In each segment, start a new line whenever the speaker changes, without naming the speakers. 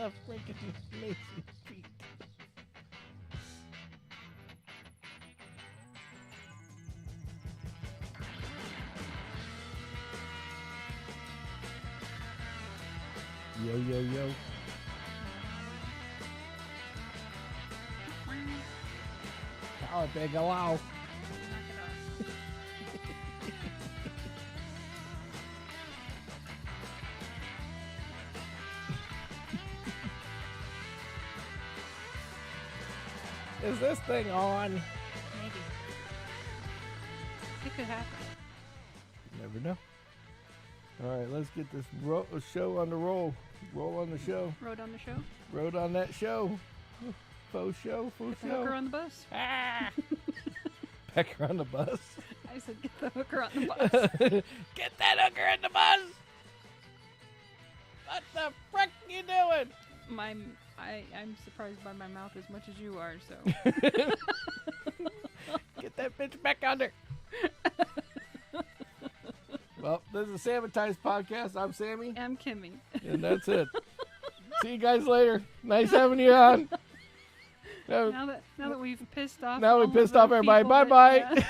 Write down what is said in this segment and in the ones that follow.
the freaking amazing feat. Yo, yo, yo. Oh, big wow. Is this thing on?
Maybe. It could happen.
Never know. All right, let's get this show on the roll. Roll on the show.
Rode on the show.
Rode on that show. Faux show. Faux
Get the
show.
hooker on the bus.
Ah! Pecker on the bus.
I said get the hooker on the bus.
Get that hooker in the bus. What the frick you doing?
I'm surprised by my mouth as much as you are, so.
Get that bitch back under. Well, this is Sammitized Podcast. I'm Sammy.
I'm Kimmy.
And that's it. See you guys later. Nice having you on.
Now that we've pissed off.
Now we
all
pissed
of
off
the
everybody.
people
Bye-bye.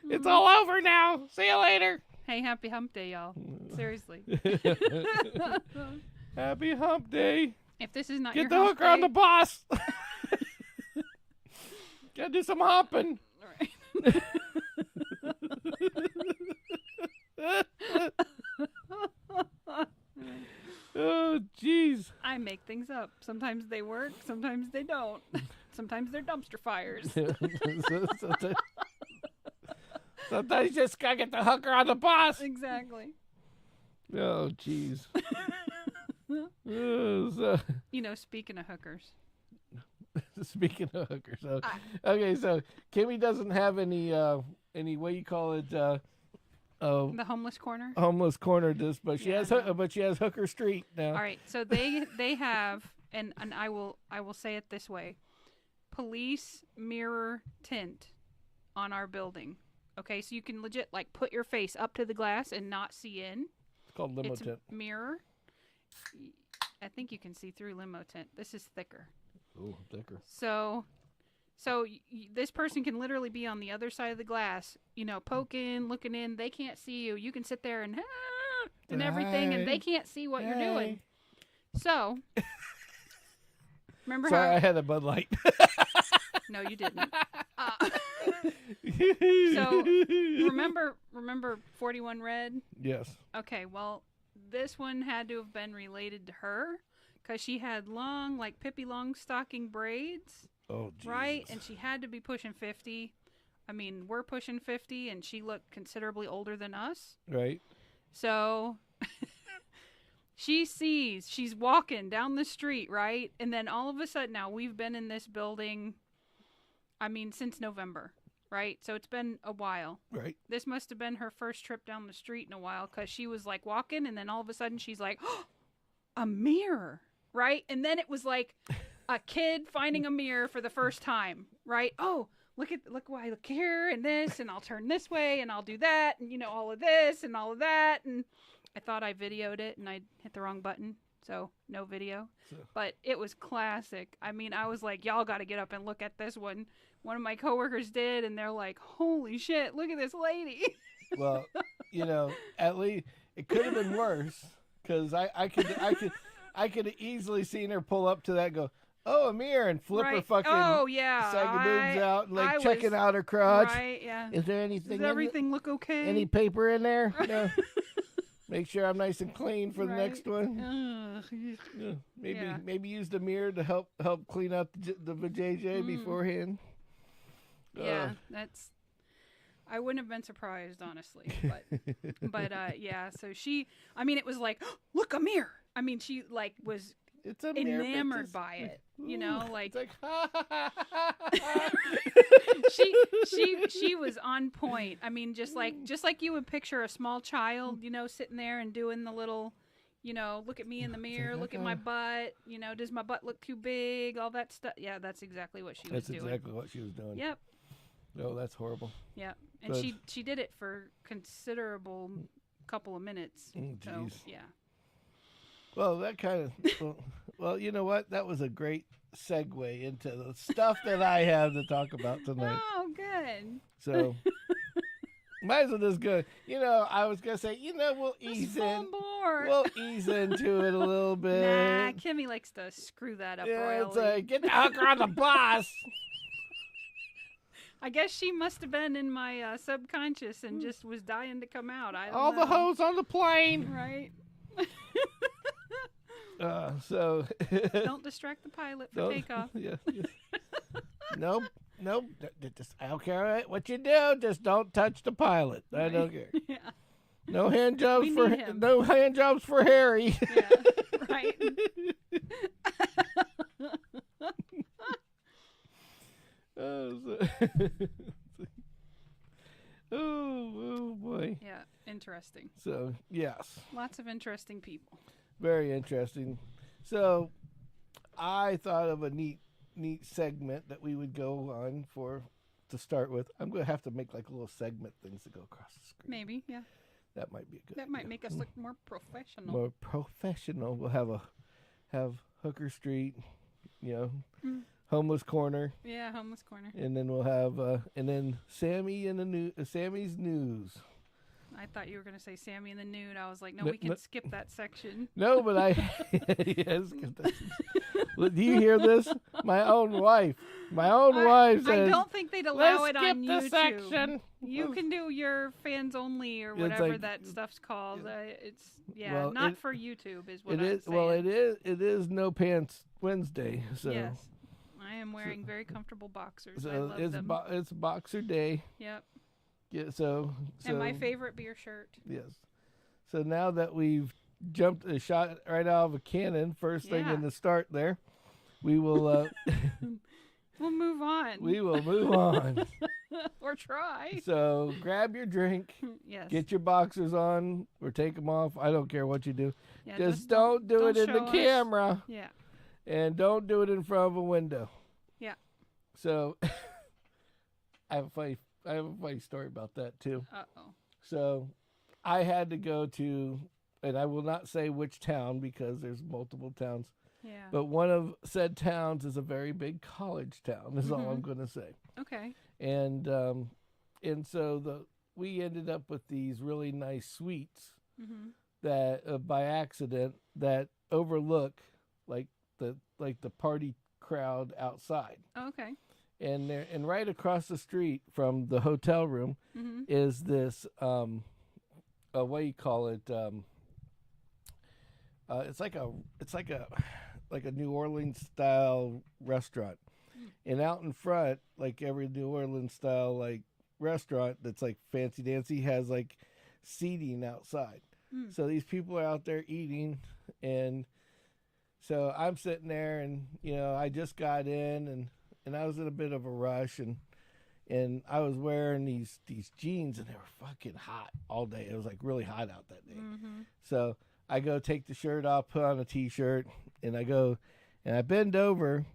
It's all over now. See you later.
Hey, happy hump day, y'all. Seriously.
Happy hump day.
If this is not
Get
your
the
hump
hooker on
day-
the bus. Gotta do some hopping.
All right.
Oh, jeez.
I make things up. Sometimes they work, sometimes they don't. Sometimes they're dumpster fires.
Sometimes you just gotta get the hooker on the bus.
Exactly.
Oh, jeez.
Speaking of hookers.
Speaking of hookers, okay, so Kimmy doesn't have any what you call it,
The homeless corner.
homeless corner. But she
Yeah,
has
no.
but she has Hooker Street now.
All right, so they have, and I will say it this way: police mirror tint on our building. Okay, so you can legit like put your face up to the glass and not see in.
It's called limo
It's
tint.
a mirror. I think you can see through limo tint. This is thicker.
Ooh, thicker.
So this person can literally be on the other side of the glass, poking, looking in. They can't see you. You can sit there and everything, and they can't see what you're doing. So, remember
Sorry,
how?
I had a Bud Light.
No, you didn't. So remember 41 Red?
Yes.
Okay, well, this one had to have been related to her because she had long, like Pippi Longstocking braids.
Oh, Jesus.
Right? And she had to be pushing 50. I mean, we're pushing 50, and she looked considerably older than us.
Right.
So she's walking down the street, right? And then all of a sudden, now we've been in this building, since November, right? So it's been a while.
Right.
This must have been her first trip down the street in a while because she was like walking, and then all of a sudden she's like, oh, a mirror, right? And then it was like a kid finding a mirror for the first time, right? Oh, look why I look here and this, and I'll turn this way and I'll do that, and all of this and all of that. And I thought I videoed it and I hit the wrong button, so no video. But it was classic. I was like, y'all got to get up and look at this one. One of my coworkers did, and they're like, holy shit, look at this lady.
Well, at least it could have been worse because I could have easily seen her pull up to that and go, oh, a mirror, and flip her fucking saggy boobs out and like checking out her crotch.
Right, yeah.
Is there anything?
Does everything look okay?
Any paper in there? No. Make sure I'm nice and clean for the next one. Yeah. Maybe use the mirror to help clean out the vajayjay beforehand.
Yeah, I wouldn't have been surprised, honestly. But yeah, so she, it was like, oh, look, a mirror. She like was
it's a mirror,
enamored by it, like,
it's like
she was on point. Just like you would picture a small child, sitting there and doing the little, look at me in the mirror, look at my butt, does my butt look too big, all that stuff. Yeah, that's exactly what she was doing.
That's exactly what she was doing.
Yep.
Oh, that's horrible.
Yeah, and she did it for considerable couple of minutes. So, yeah.
Well, that kind of, well, you know what? That was a great segue into the stuff that I have to talk about tonight.
Oh, good.
So, might as well just go. I was gonna say, we'll ease in. We'll ease into it a little bit.
Nah, Kimmy likes to screw that up royally.
It's like, get the hooker on the bus.
I guess she must have been in my subconscious and just was dying to come out. I don't
All
know.
the hoes on the plane.
Right.
So
don't distract the pilot for takeoff.
Yeah. Nope. I don't care what you do. Just don't touch the pilot. Right. I don't care.
Yeah.
No hand jobs for Harry.
Yeah. Right.
Oh boy.
Yeah. Interesting.
So yes.
Lots of interesting people.
Very interesting. So, I thought of a neat segment that we would go on to start with. I'm going to have to make like little segment things that go across the screen.
Maybe, yeah.
That might be a good.
That might make us look more professional.
More professional. We'll have Hooker Street, homeless corner.
Yeah, homeless corner.
And then we'll have Sammy and Sammy's news.
I thought you were going to say Sammy and the Nude. I was like, no, we can skip that section.
No, but yes. Do you hear this? My own wife says,
I don't think they'd allow it on YouTube.
The section.
You can do your fans only or whatever that stuff's called. It's not for YouTube is what I'm saying.
Well, it is No Pants Wednesday. So
yes, I am wearing very comfortable boxers.
So
I love them.
It's Boxer Day.
Yep.
Yeah. So
and my favorite beer shirt.
Yes. So now that we've jumped a shot right out of a cannon, first thing in the start there, we will.
We'll move on.
We will move on.
Or try.
So grab your drink.
Yes.
Get your boxers on or take them off. I don't care what you do.
Yeah,
just don't do it in the camera.
Yeah.
And don't do it in front of a window.
Yeah.
So I have a funny story about that too.
Uh-oh.
So I had to go to, and I will not say which town because there's multiple towns.
Yeah.
But one of said towns is a very big college town, is all I'm going to say.
Okay.
And so we ended up with these really nice suites that by accident that overlook like the party crowd outside.
Oh, okay.
And right across the street from the hotel room is this what do you call it? It's like a New Orleans style restaurant. And out in front, like every New Orleans style like restaurant that's like fancy dancy has like seating outside. So these people are out there eating, and so I'm sitting there, and I just got in, and I was in a bit of a rush, and I was wearing these jeans, and they were fucking hot all day. It was like really hot out that day. So I go take the shirt off, put on a t-shirt, and I go and I bend over,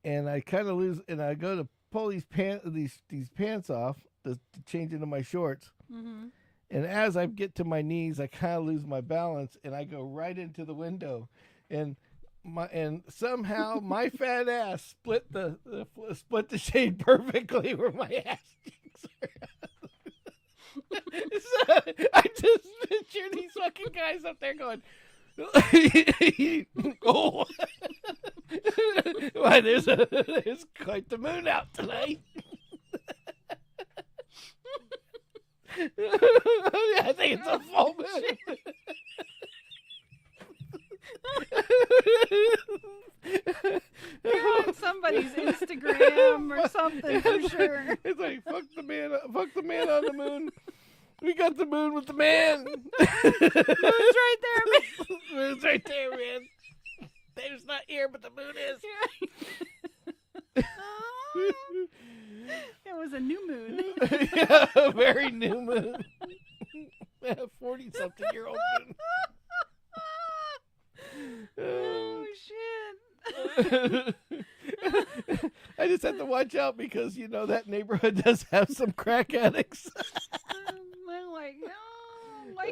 and I kind of lose, and I go to pull these pants off to change into my shorts. And as I get to my knees, I kind of lose my balance, and I go right into the window, and somehow my fat ass split the shade perfectly where my ass cheeks are. So I just picture these fucking guys up there going, "Oh, why there's quite the moon out tonight." I think it's a full moon.
You're on somebody's Instagram or something for sure.
It's like fuck the man on the moon. We got the moon with the man.
Moon's right there, man.
Moon's right there, man. There's not here, but the moon is.
It was a new moon.
Yeah, a very new moon. 40-something-year-old moon.
Oh shit.
I just have to watch out because that neighborhood does have some crack addicts.
They're like, no, life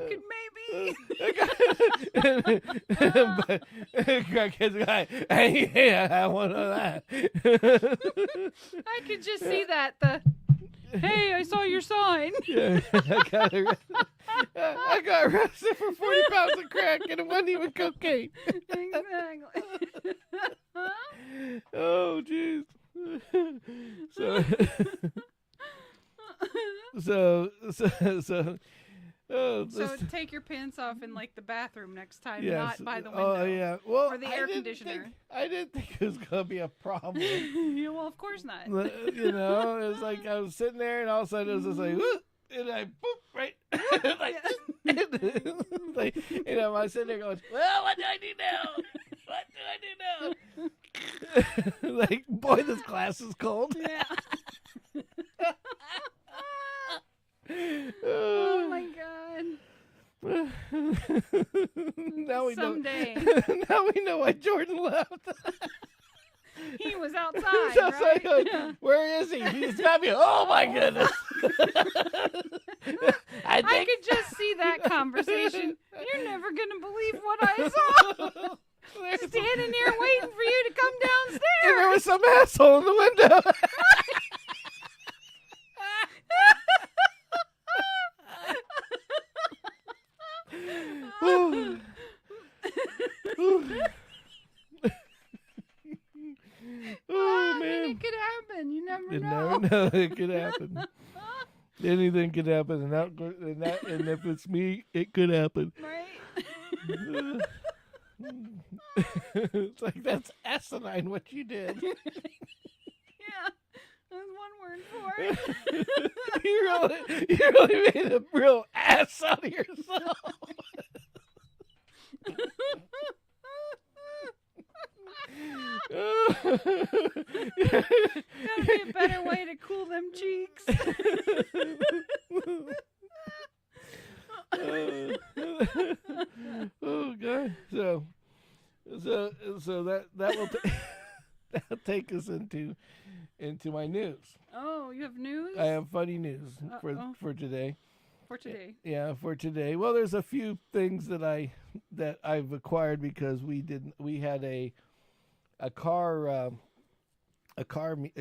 But crackhead's guy, hey, I want that.
I could just see that. Hey, I saw your sign.
Yeah, I got arrested for 40 pounds of crack, and it wasn't even cocaine.
Exactly.
Oh, jeez. So
take your pants off in like the bathroom next time,
yes.
Not by the window.
Oh yeah, well,
or the air conditioner.
I didn't think it was gonna be a problem.
Yeah, well, of course not.
You know, it was like I was sitting there, and all of a sudden it was just like, whoop, and I boop right, like, you know, I was sitting there going, well, what do I do now? What do I do now? Like, boy, this glass is cold.
Yeah. Oh my god.
Now we
Someday.
Now we know why Jordan left.
He was outside, right?
Like, where is he? He's not me. Oh my goodness.
I could just see that conversation. You're never gonna believe what I saw. Standing here waiting for you to come downstairs.
And there was some asshole in the window.
Oh man, it could happen. You never know.
Never know. It could happen. Anything could happen, and if it's me, it could happen.
Right.
It's like, that's asinine what you did.
Yeah, that's one word for it.
You really made a real ass out of yourself.
Gotta be a better way to cool them cheeks.
Oh god! So that will that'll take us into my news.
Oh, you have news?
I have funny news for today.
For today.
Yeah, for today. Well, there's a few things that I've acquired because we had a car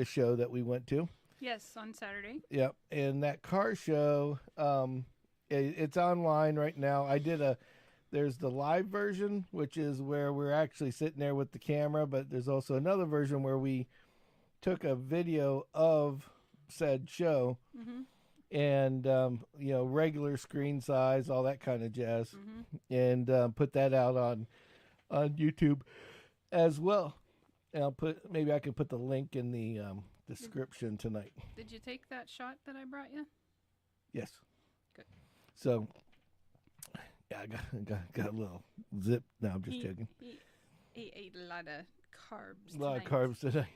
show that we went to.
Yes, on Saturday.
Yep, and that car show, it's online right now. There's the live version, which is where we're actually sitting there with the camera, but there's also another version where we took a video of said show, and regular screen size, all that kind of jazz, and put that out on YouTube as well. And maybe I can put the link in the description tonight.
Did you take that shot that I brought you?
Yes.
Good.
So, yeah, I got a little zip. No, I'm just joking.
He ate a lot of carbs.
A lot of carbs tonight.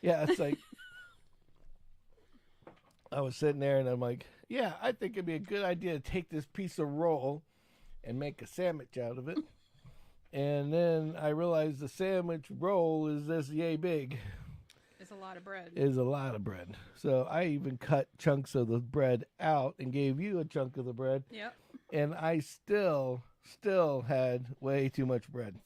Yeah, it's like I was sitting there and I'm like, yeah, I think it'd be a good idea to take this piece of roll and make a sandwich out of it. And then I realized the sandwich roll is this yay big.
It's a lot of bread.
Is a lot of bread. So I even cut chunks of the bread out and gave you a chunk of the bread.
Yep.
And I still had way too much bread.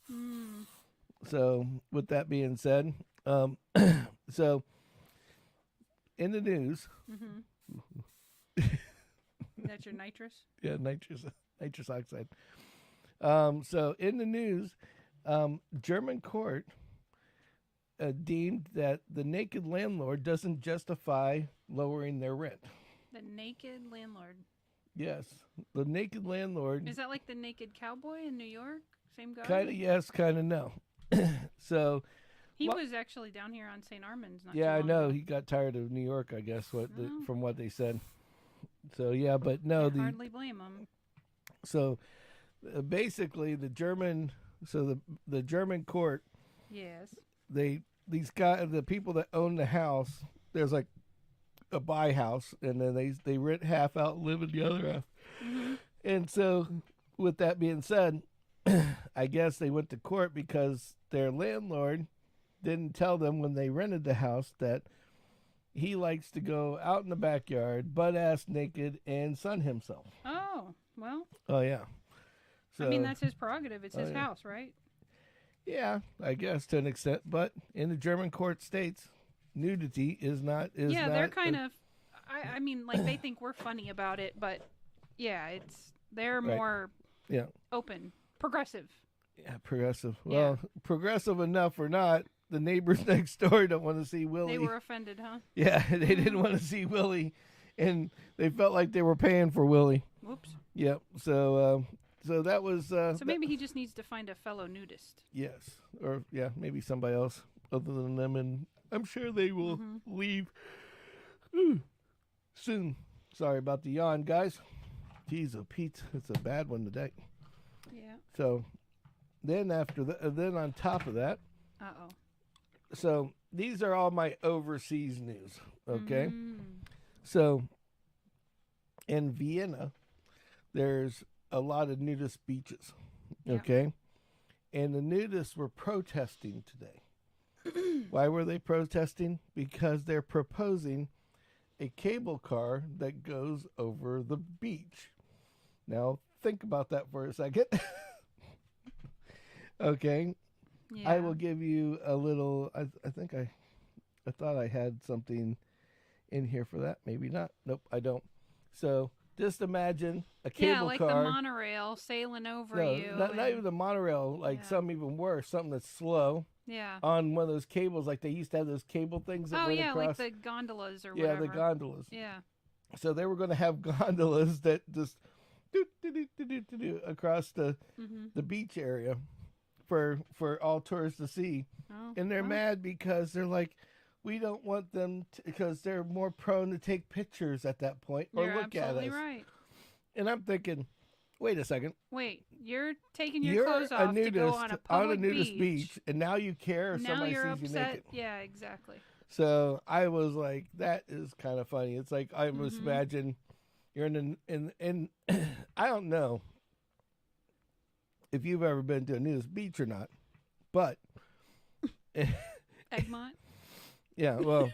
So with that being said, so in the news.
That's your nitrous?
Yeah, nitrous oxide. So in the news, German court deemed that the naked landlord doesn't justify lowering their rent.
The naked landlord.
Yes, the naked landlord.
Is that like the naked cowboy in New York? Same guy?
Kind of yes, kind of no. So
he was actually down here on St. Armand's.
I know. He got tired of New York, I guess, from what they said. So yeah, but no,
hardly blame him.
So basically, the German court.
Yes.
The people that own the house, there's like a buy house, and then they rent half out and live in the other half. And so, with that being said, I guess they went to court because their landlord didn't tell them when they rented the house that he likes to go out in the backyard, butt-ass naked, and sun himself.
Oh, well.
Oh, yeah.
So, I mean, that's his prerogative. It's his house, right?
Yeah, I guess to an extent. But in the German court states, nudity is not.
They're kind of. I mean, like they think we're funny about it, but yeah, they're more open, progressive.
Yeah, progressive. Well, progressive enough or not, the neighbors next door don't want to see Willie.
They were offended, huh?
Yeah, they didn't want to see Willie, and they felt like they were paying for Willie.
Whoops.
Yep. So that was.
So maybe he just needs to find a fellow nudist.
Yes, or maybe somebody else other than them, and I'm sure they will leave soon. Sorry about the yawn, guys. Jeez, Pete, it's a bad one today.
Yeah.
So then then on top of that.
Uh-oh.
So these are all my overseas news, okay? So in Vienna, there's a lot of nudist beaches, okay? And the nudists were protesting today. Why were they protesting? Because they're proposing a cable car that goes over the beach. Now, think about that for a second. Okay. Yeah. I will give you a little. I think I thought I had something in here for that. Maybe not. Nope, I don't. So just imagine a cable
like
car.
Yeah, like the monorail sailing over you.
Not even the monorail. Like something even worse. Something that's slow.
Yeah.
On one of those cables, like they used to have those cable things that went across.
Like the gondolas or whatever.
Yeah, the gondolas.
Yeah.
So they were going to have gondolas that just across the beach area. For all tourists to see, and they're mad because they're like, we don't want them because they're more prone to take pictures at that point or look at us. You're absolutely right. And I'm thinking, wait a second.
Wait, you're taking your clothes off to go on a
nudist beach, and now you care if somebody sees you naked.
Yeah, exactly.
So I was like, that is kind of funny. It's like I must imagine you're in I don't know if you've ever been to a nudist beach or not, but
Egmont.
Yeah, well,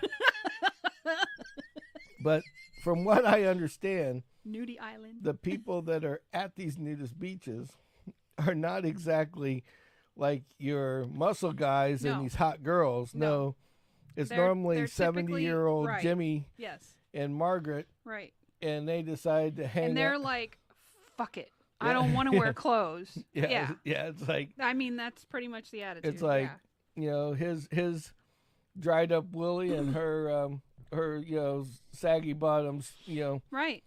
but from what I understand,
Nudie Island,
the people that are at these nudist beaches are not exactly like your muscle guys and these hot girls. No, it's normally 70-year-old Jimmy and Margaret,
right?
And they decide to hang.
And they're like, "Fuck it." I don't want to wear clothes.
Yeah. It's like.
I mean, that's pretty much the attitude.
It's like, his dried up Willie and her saggy bottoms.
Right.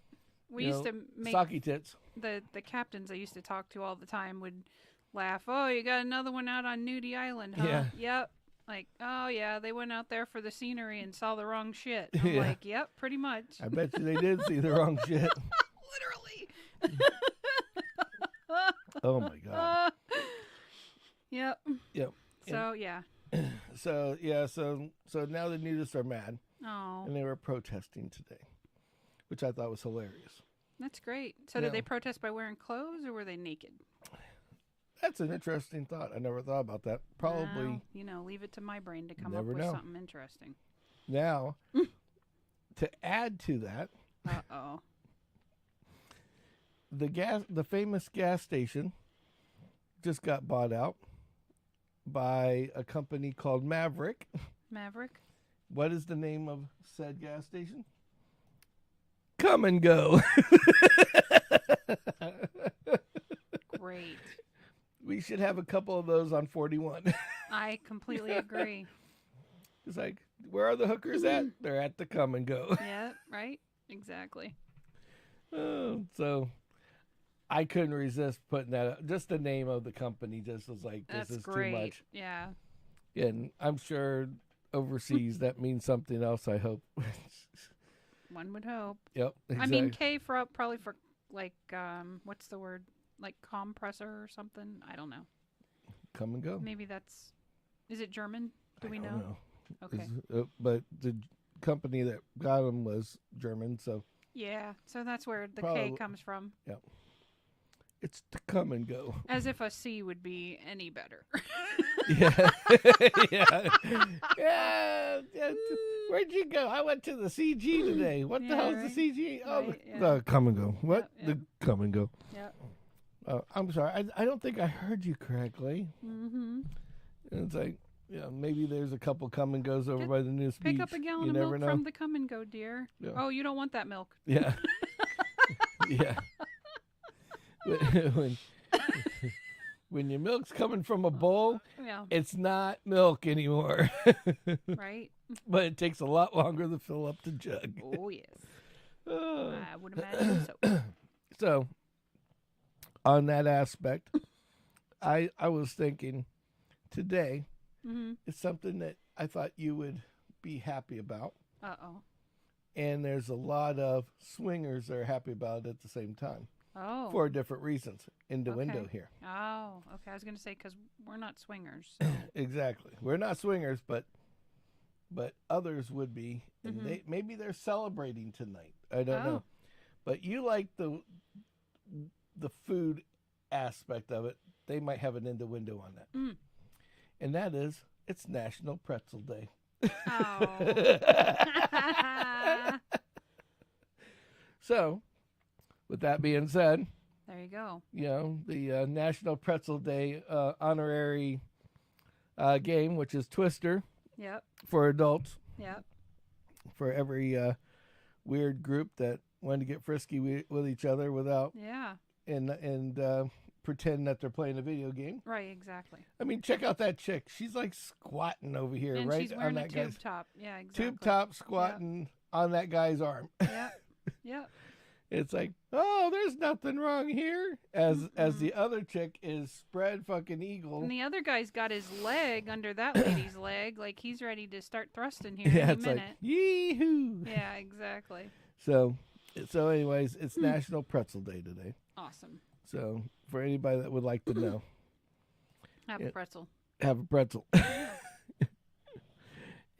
We used to make
socky tits.
The captains I used to talk to all the time would laugh. Oh, you got another one out on Nudie Island, huh?
Yeah.
Yep. Like, oh yeah, they went out there for the scenery and saw the wrong shit. I'm like, yep, pretty much.
I bet you they did see the wrong shit.
Literally.
Oh my god.
Yep. So
So now the nudists are mad.
Oh.
And they were protesting today, which I thought was hilarious.
That's great. So did they protest by wearing clothes or were they naked?
That's an interesting thought. I never thought about that. Probably.
Well, leave it to my brain to come up with something interesting.
Now, to add to that.
Uh-oh.
The famous gas station just got bought out by a company called Maverick.
Maverick?
What is the name of said gas station? Come and Go.
Great.
We should have a couple of those on 41.
I completely agree.
It's like, where are the hookers at? They're at the Come and Go.
Yeah, right? Exactly.
So I couldn't resist putting that up. Just the name of the company just was like, this is
great.
Too much.
Yeah.
And I'm sure overseas that means something else, I hope.
One would hope.
Yep. Exactly.
I mean, K probably for like, what's the word? Like compressor or something? I don't know.
Come and Go.
Maybe is it German? Do we know? Okay.
But the company that got them was German, so.
Yeah, so that's where the K comes from.
Yep. It's to Come and Go.
As if a C would be any better.
Yeah. yeah. Where'd you go? I went to the CG today. What the hell is the CG? Oh, the Come and Go. What?
Yep.
The Come and Go.
Yep.
I'm sorry. I don't think I heard you correctly.
Mm-hmm.
And it's like, maybe there's a couple come and goes over by the new speech.
Pick up a gallon of milk from the come and go, dear. Yeah. Oh, you don't want that milk.
Yeah. Yeah. When your milk's coming from a bowl, it's not milk anymore.
Right.
But it takes a lot longer to fill up the jug.
Oh, yes. I would imagine so.
So, on that aspect, I was thinking today it's something that I thought you would be happy about.
Uh-oh.
And there's a lot of swingers that are happy about it at the same time.
Oh.
For different reasons. Window here.
Oh, okay. I was going to say because we're not swingers. So.
Exactly. We're not swingers, but others would be. And maybe they're celebrating tonight. I don't know. But you like the food aspect of it. They might have an window on that.
Mm.
And that is, it's National Pretzel Day.
Oh.
So, with that being said,
there you go.
The National Pretzel Day honorary game, which is Twister.
Yep.
For adults.
Yep.
For every weird group that wanted to get frisky with each other without.
Yeah.
And pretend that they're playing a video game.
Right, exactly.
I mean, check out that chick. She's like squatting over here,
and
right
she's wearing
on that
a tube top. Yeah, exactly.
Tube top squatting on that guy's arm.
Yep. Yep.
It's like, oh, there's nothing wrong here. As the other chick is spread fucking eagle.
And the other guy's got his leg under that lady's leg, like he's ready to start thrusting here
yeah,
any minute.
Like, yee-hoo.
Yeah, exactly.
So anyways, it's National Pretzel Day today.
Awesome.
So for anybody that would like to know.
Have a pretzel.
Have a pretzel.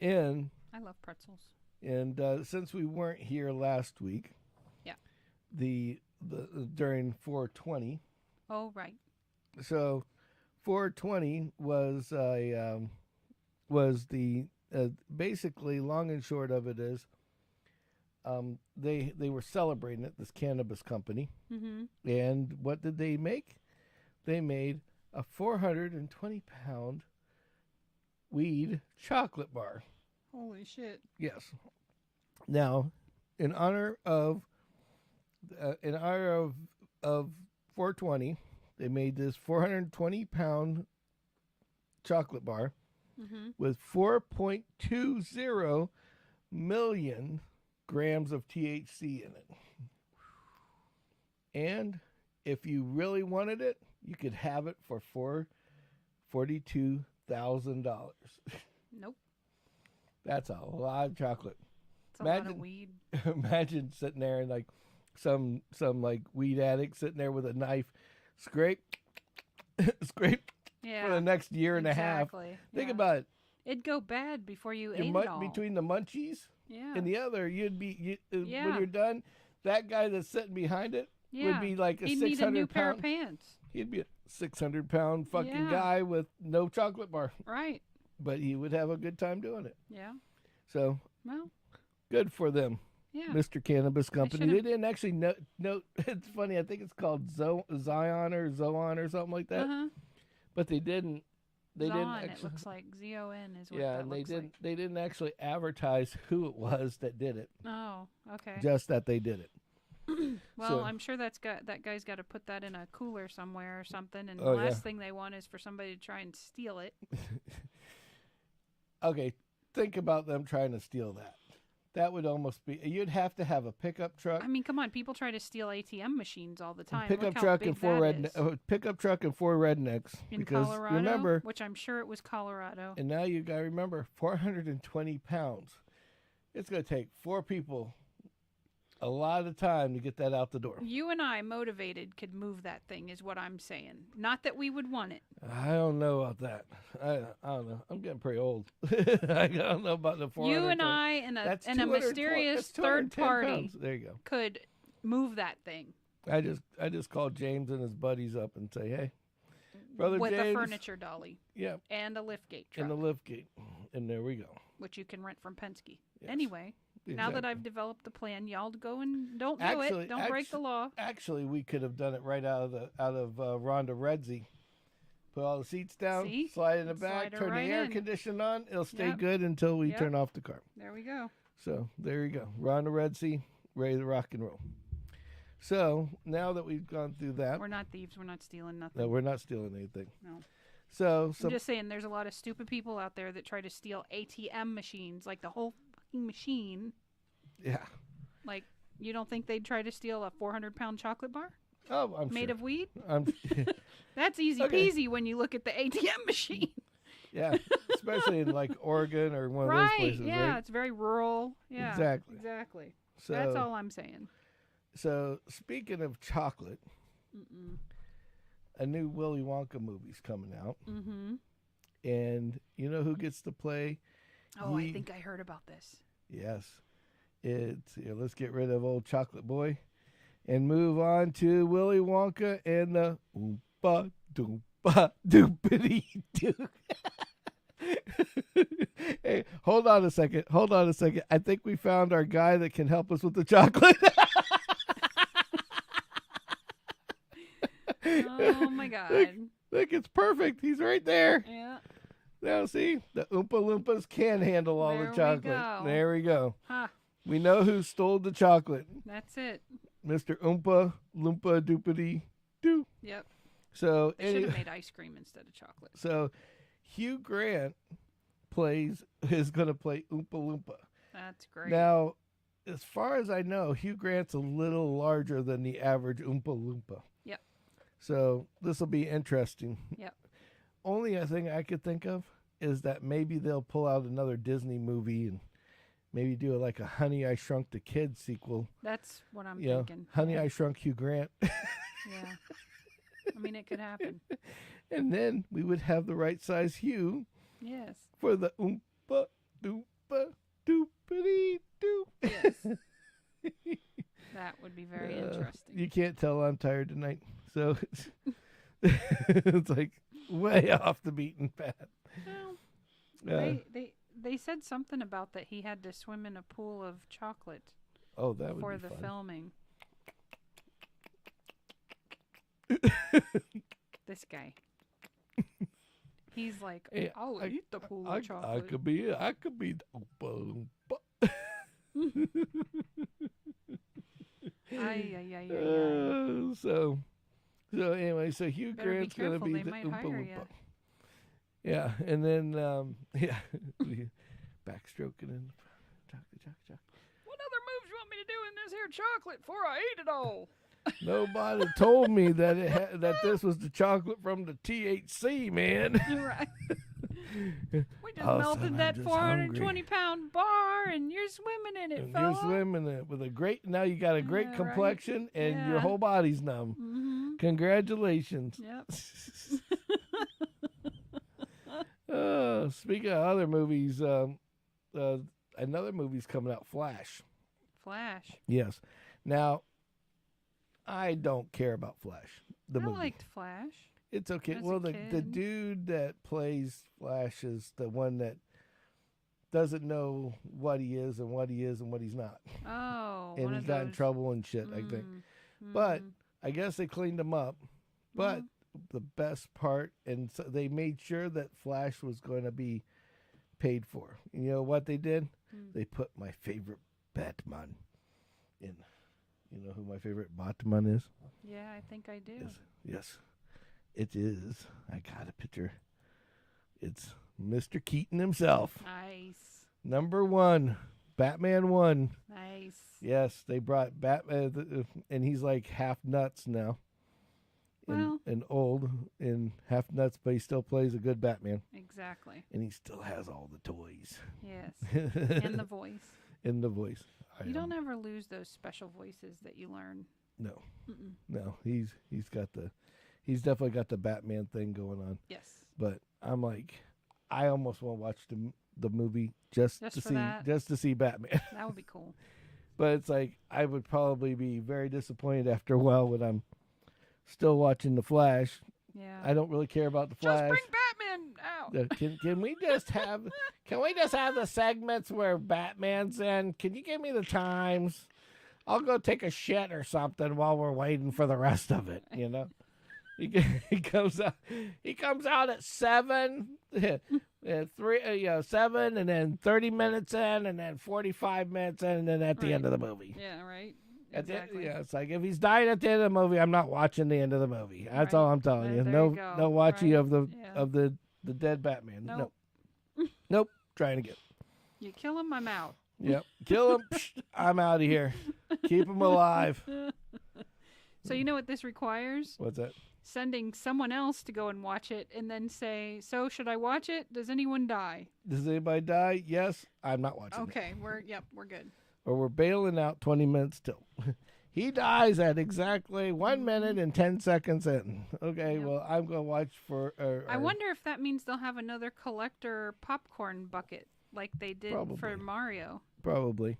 And
I love pretzels.
And since we weren't here last week, the during 420.
Oh, right. So
420 was the basically long and short of it is they were celebrating it, this cannabis company.
Mm-hmm.
And what did they make? They made a 420-pound weed chocolate bar.
Holy shit.
Yes. Now, in honor of 420, they made this 420-pound chocolate bar with 4.20 million grams of THC in it. And if you really wanted it, you could have it for $42,000.
Nope.
That's a lot of chocolate.
It's a lot of weed.
Imagine sitting there and like some like weed addict sitting there with a knife, scrape for the next year and a half. Think about it.
It'd go bad before you ate it all.
Between the munchies and the other, when you're done, that guy that's sitting behind it would be like a 600-pound.
He'd need a new pair of pants.
He'd be a 600-pound fucking guy with no chocolate bar.
Right.
But he would have a good time doing it.
Yeah.
So,
well,
good for them.
Yeah.
Mr. Cannabis Company. They didn't actually note. It's funny. I think it's called Zion or something like that.
Uh-huh.
But they didn't. They
Zon,
didn't. Actually,
it looks like ZON is what
yeah,
that
and
looks like.
they didn't actually advertise who it was that did it.
Oh, okay.
Just that they did it.
Well, I'm sure that guy's got to put that in a cooler somewhere or something. And the last thing they want is for somebody to try and steal it.
Okay, think about them trying to steal that. That would almost be. You'd have to have a pickup truck.
I mean, come on, people try to steal ATM machines all the time.
Pickup truck and four rednecks.
In
because
Colorado,
remember,
which I'm sure it was Colorado.
And now you got to remember, 420 pounds. It's going to take 4 people a lot of time to get that out the door.
You and I, motivated, could move that thing, is what I'm saying. Not that we would want it.
I don't know about that. I don't know. I'm getting pretty old. I don't know about the 400.
You and I and a mysterious third party
there you go.
Could move that thing.
I just called James and his buddies up and say, hey, Brother
with
James.
With a furniture dolly.
Yeah.
And a liftgate truck.
And a liftgate. And there we go.
Which you can rent from Penske.
Yes.
Anyway. Now that I've developed the plan, y'all go and don't do it. Don't break the law.
Actually, we could have done it right out of Rhonda Redzi. Put all the seats down, slide in the back, turn the air conditioner on. It'll stay good until we turn off the car.
There we go.
So there you go. Rhonda Redzi, ready to rock and roll. So now that we've gone through that.
We're not thieves. We're not stealing nothing.
No, we're not stealing anything.
No.
So
I'm just saying there's a lot of stupid people out there that try to steal ATM machines, like the whole fucking machine.
Yeah.
Like, you don't think they'd try to steal a 400-pound chocolate bar?
Oh, I'm
made
sure.
of weed? That's easy peasy when you look at the ATM machine.
Yeah, especially in like Oregon or one of those places, right?
Yeah, it's very rural. Yeah, exactly. So that's all I'm saying.
So speaking of chocolate, a new Willy Wonka movie's coming out. Mm-hmm. And you know who gets to play?
Oh, I think I heard about this.
Yes. Let's get rid of old Chocolate Boy and move on to Willy Wonka and the Oompa Loompa Doopity Doo. Hey, hold on a second. I think we found our guy that can help us with the chocolate.
Oh my God.
Look, it's perfect. He's right there.
Yeah.
Now see, the Oompa Loompas can handle all the chocolate. There we go.
Huh.
We know who stole the chocolate.
That's it.
Mr. Oompa Loompa Doopity Doo.
Yep.
So
they should have made ice cream instead of chocolate.
So Hugh Grant is going to play Oompa Loompa.
That's great.
Now, as far as I know, Hugh Grant's a little larger than the average Oompa Loompa.
Yep.
So this will be interesting.
Yep.
Only thing I could think of is that maybe they'll pull out another Disney movie and maybe do like a Honey, I Shrunk the Kids sequel.
That's what I'm thinking.
Honey, I Shrunk Hugh Grant.
Yeah. I mean, it could happen.
And then we would have the right size Hugh.
Yes.
For the Oompa Loompa Doopity Doo.
Yes. That would be very interesting.
You can't tell I'm tired tonight. So it's like way off the beaten path.
Well, they said something about that he had to swim in a pool of chocolate.
Oh, that would be
for the
fun.
Filming. This guy. He's like,
hey,
I'll eat the pool of chocolate.
I could be the Oompa Loompa. So anyway, so Hugh Grant's going to be the Oompa Loompa. Yeah, and then backstroking and chocolate.
What other moves you want me to do in this here chocolate before I eat it all?
Nobody told me that that this was the chocolate from the THC, man.
Right. We just melted that 420-pound bar, and you're swimming in it, fella.
You're swimming in it with a great. Now you got a great complexion, and your whole body's numb. Mm-hmm. Congratulations.
Yep.
Speaking of other movies, another movie's coming out, Flash.
Flash.
Yes. Now, I don't care about Flash. The movie.
I liked Flash.
It's okay. Well, the dude that plays Flash is the one that doesn't know what he is and what he is and what he's not.
Oh.
And he got in trouble and shit, I think. But I guess they cleaned him up. But the best part, and so they made sure that Flash was going to be paid for. You know what they did? They put my favorite Batman in. You know who my favorite Batman is?
Yeah, I think I do.
Yes. It is. I got a picture. It's Mr. Keaton himself.
Nice.
Number 1. Batman 1.
Nice.
Yes, they brought Batman, and he's like half nuts now. And old and half nuts, but he still plays a good Batman.
Exactly.
And he still has all the toys.
Yes. And the voice.
And the voice.
You don't ever lose those special voices that you learn.
No. No, he's definitely got the Batman thing going on.
Yes.
But I'm like, I almost want to watch the movie just to see Batman.
That would be cool.
But it's like I would probably be very disappointed after a while when I'm still watching The Flash.
Yeah.
I don't really care about The Flash.
Just bring Batman out.
Can we just have the segments where Batman's in? Can you give me the times? I'll go take a shit or something while we're waiting for the rest of it. You know, he comes out. He comes out at 7, 7, and then 30 minutes in, and then 45 minutes in, and then at the end of the movie.
Yeah, right.
Exactly. It's like if he's dying at the end of the movie, I'm not watching the end of the movie. That's all I'm telling you. No watching of the dead Batman. Nope. Trying again.
You kill him, I'm out.
Yep. Kill him. I'm out of here. Keep him alive.
So you know what this requires?
What's that?
Sending someone else to go and watch it and then say, so should I watch it? Does anyone die?
Does anybody die? Yes. I'm not watching it.
Okay. We're good.
Or we're bailing out 20 minutes till. He dies at exactly 1 minute and 10 seconds in. Okay, well, I'm going to watch for...
I wonder if that means they'll have another collector popcorn bucket like they did for Mario.
Probably.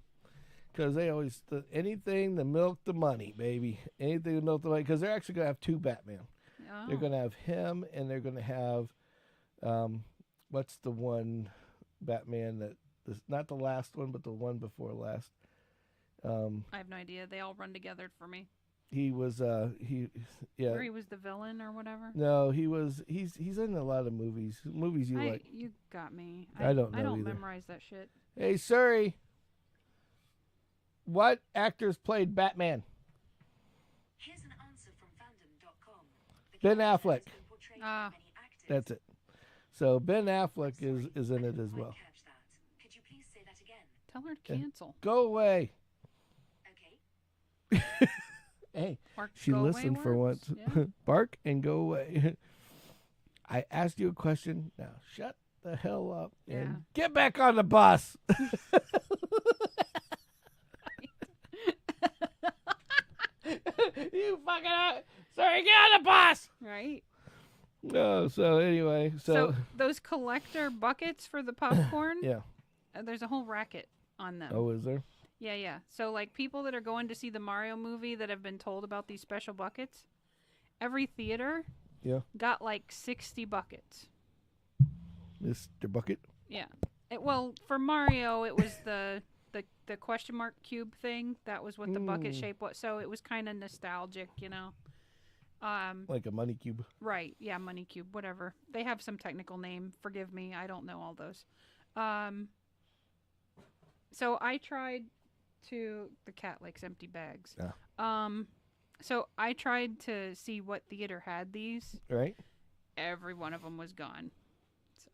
Because they always... anything to milk the money, baby. Anything to milk the money. Because they're actually going to have 2 Batman. Oh. They're going to have him, and they're going to have... what's the one Batman that... not the last one, but the one before last.
I have no idea. They all run together for me.
He was
Or he was the villain or whatever.
No, he's in a lot of movies. Movies you like.
You got me.
I don't know.
I don't
either.
memorize that shit.
Hey, Suri. What actors played Batman?
Here's an answer from fandom.com.
Ben Affleck.
That's
it. So Ben Affleck is in it as well.
Could you please say that again?
Tell her to cancel.
Go away.
Okay.
Hey,
Bark,
she listened for once. Yeah. Bark and go away. I asked you a question. Now shut the hell up and get back on the bus. You fucking up. Sorry, get on the bus.
Right.
No, so anyway. So
those collector buckets for the popcorn.
Yeah.
There's a whole racket on them.
Oh, is there?
Yeah. So, like, people that are going to see the Mario movie that have been told about these special buckets, every theater got, like, 60 buckets.
Mr. Bucket?
Yeah. Well, for Mario, it was the question mark cube thing. That was what the bucket shape was. So it was kind of nostalgic, you know.
Like a money cube.
Right. Yeah, money cube, whatever. They have some technical name. Forgive me. I don't know all those. So I tried to... The cat likes empty bags.
Yeah.
So I tried to see what theater had these.
Right.
Every one of them was gone. So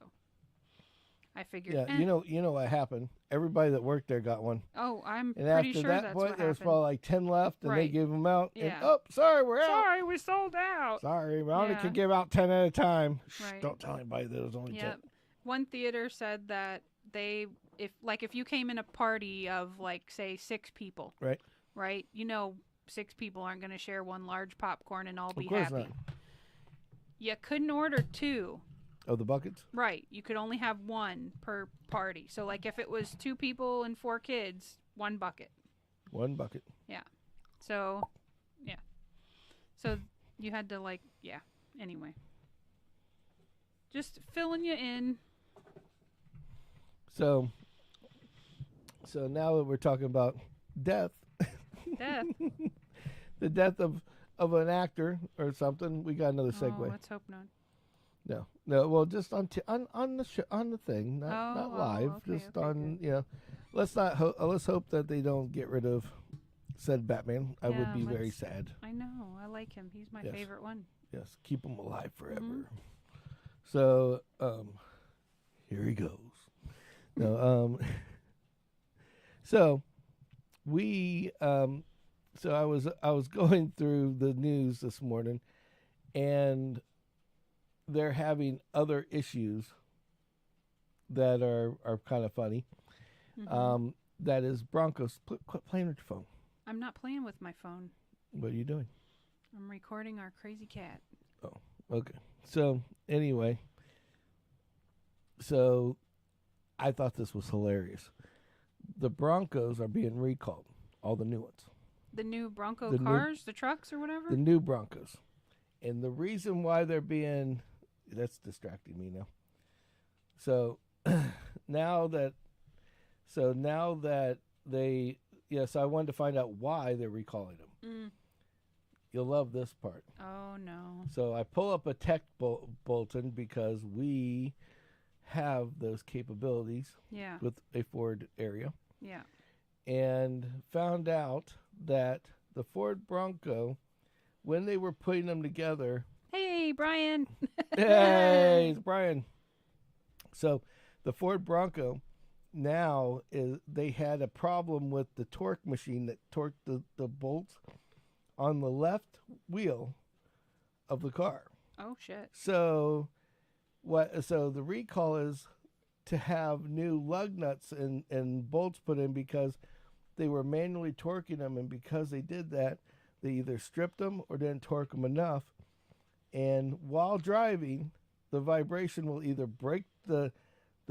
I figured...
Yeah, you know what happened. Everybody that worked there got one.
Oh, I'm
and
pretty
after
sure
that
that's
point,
what
there was
happened.
probably like 10 left, and they gave them out.
Yeah.
And, sorry, we're out.
Sorry, we sold out.
Sorry, we only could give out 10 at a time.
Right.
Don't tell anybody there was only 10.
One theater said that if you came in a party of, like, say 6 people, right, 6 people aren't going to share one large popcorn and all be happy.
Not.
You couldn't order 2.
Oh, the buckets?
Right. You could only have 1 per party. So, like, if it was 2 people and 4 kids, 1 bucket.
1 bucket.
Yeah. So, yeah. So, you had to, like, anyway. Just filling you in.
So now that we're talking about death.
Death?
The death of an actor or something, we got another segue.
Oh, let's hope not.
No. Well, just on the thing, not live.
Okay,
just on. Let's hope that they don't get rid of said Batman. I would be very sad.
I know. I like him. He's my favorite one.
Yes, keep him alive forever. Mm-hmm. So, here he goes. No, so we, so I was going through the news this morning, and they're having other issues that are kind of funny. Mm-hmm. That is Broncos. Quit playing with your phone.
I'm not playing with my phone.
What are you doing?
I'm recording our crazy cat.
Oh, okay. So anyway, I thought this was hilarious. The Broncos are being recalled, all the new ones.
The new Bronco cars, the trucks or whatever?
The new Broncos. And the reason why they're being... That's distracting me now. So now that they, so I wanted to find out why they're recalling them. You'll love this part.
Oh, no.
So I pull up a tech bulletin because we have those capabilities with a Ford area.
Yeah.
And found out that the Ford Bronco, when they were putting them together.
Hey, Brian.
Hey, it's Brian. So the Ford Bronco now they had a problem with the torque machine that torqued the bolts on the left wheel of the car.
Oh shit.
So the recall is to have new lug nuts and bolts put in because they were manually torquing them, and because they did that, they either stripped them or didn't torque them enough. And while driving, the vibration will either break the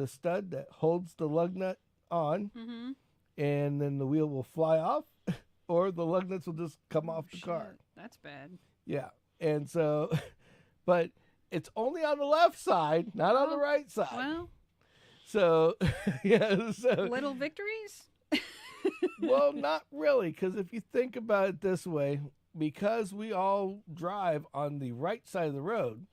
stud that holds the lug nut on, and then the wheel will fly off, or the lug nuts will just come off the car.
That's bad.
Yeah. And so, but it's only on the left side, not on the right side.
Well.
So, yeah. So,
little victories?
Well, not really, because if you think about it this way, because we all drive on the right side of the road.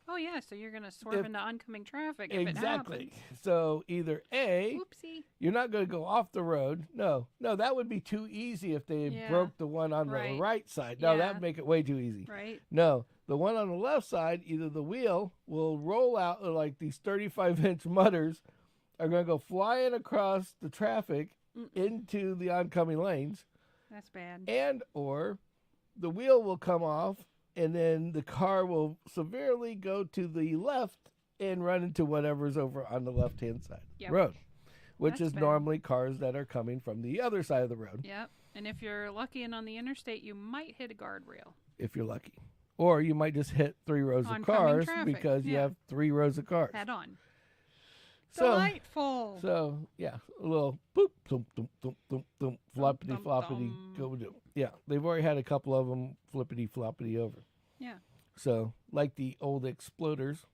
Oh, yeah, so you're going to swerve into oncoming traffic if
exactly.
it happens.
So either A,
whoopsie,
you're not going to go off the road. No, that would be too easy if they broke the one on the right side. No, that would make it way too easy.
Right.
No, the one on the left side, either the wheel will roll out like these 35-inch mutters are going to go flying across the traffic into the oncoming lanes.
That's bad.
And or the wheel will come off, and then the car will severely go to the left and run into whatever's over on the left-hand side of the road, which is normally cars that are coming from the other side of the road.
Yep. And if you're lucky and on the interstate, you might hit a guardrail.
If you're lucky. Or you might just hit 3 rows of cars because you have 3 rows of cars.
Head on.
So,
delightful.
So, yeah, a little boop, thump, thump, thump, thump, thump, floppity, floppity, go do. Yeah, they've already had a couple of them flippity, floppity over.
Yeah.
So, like the old Exploders,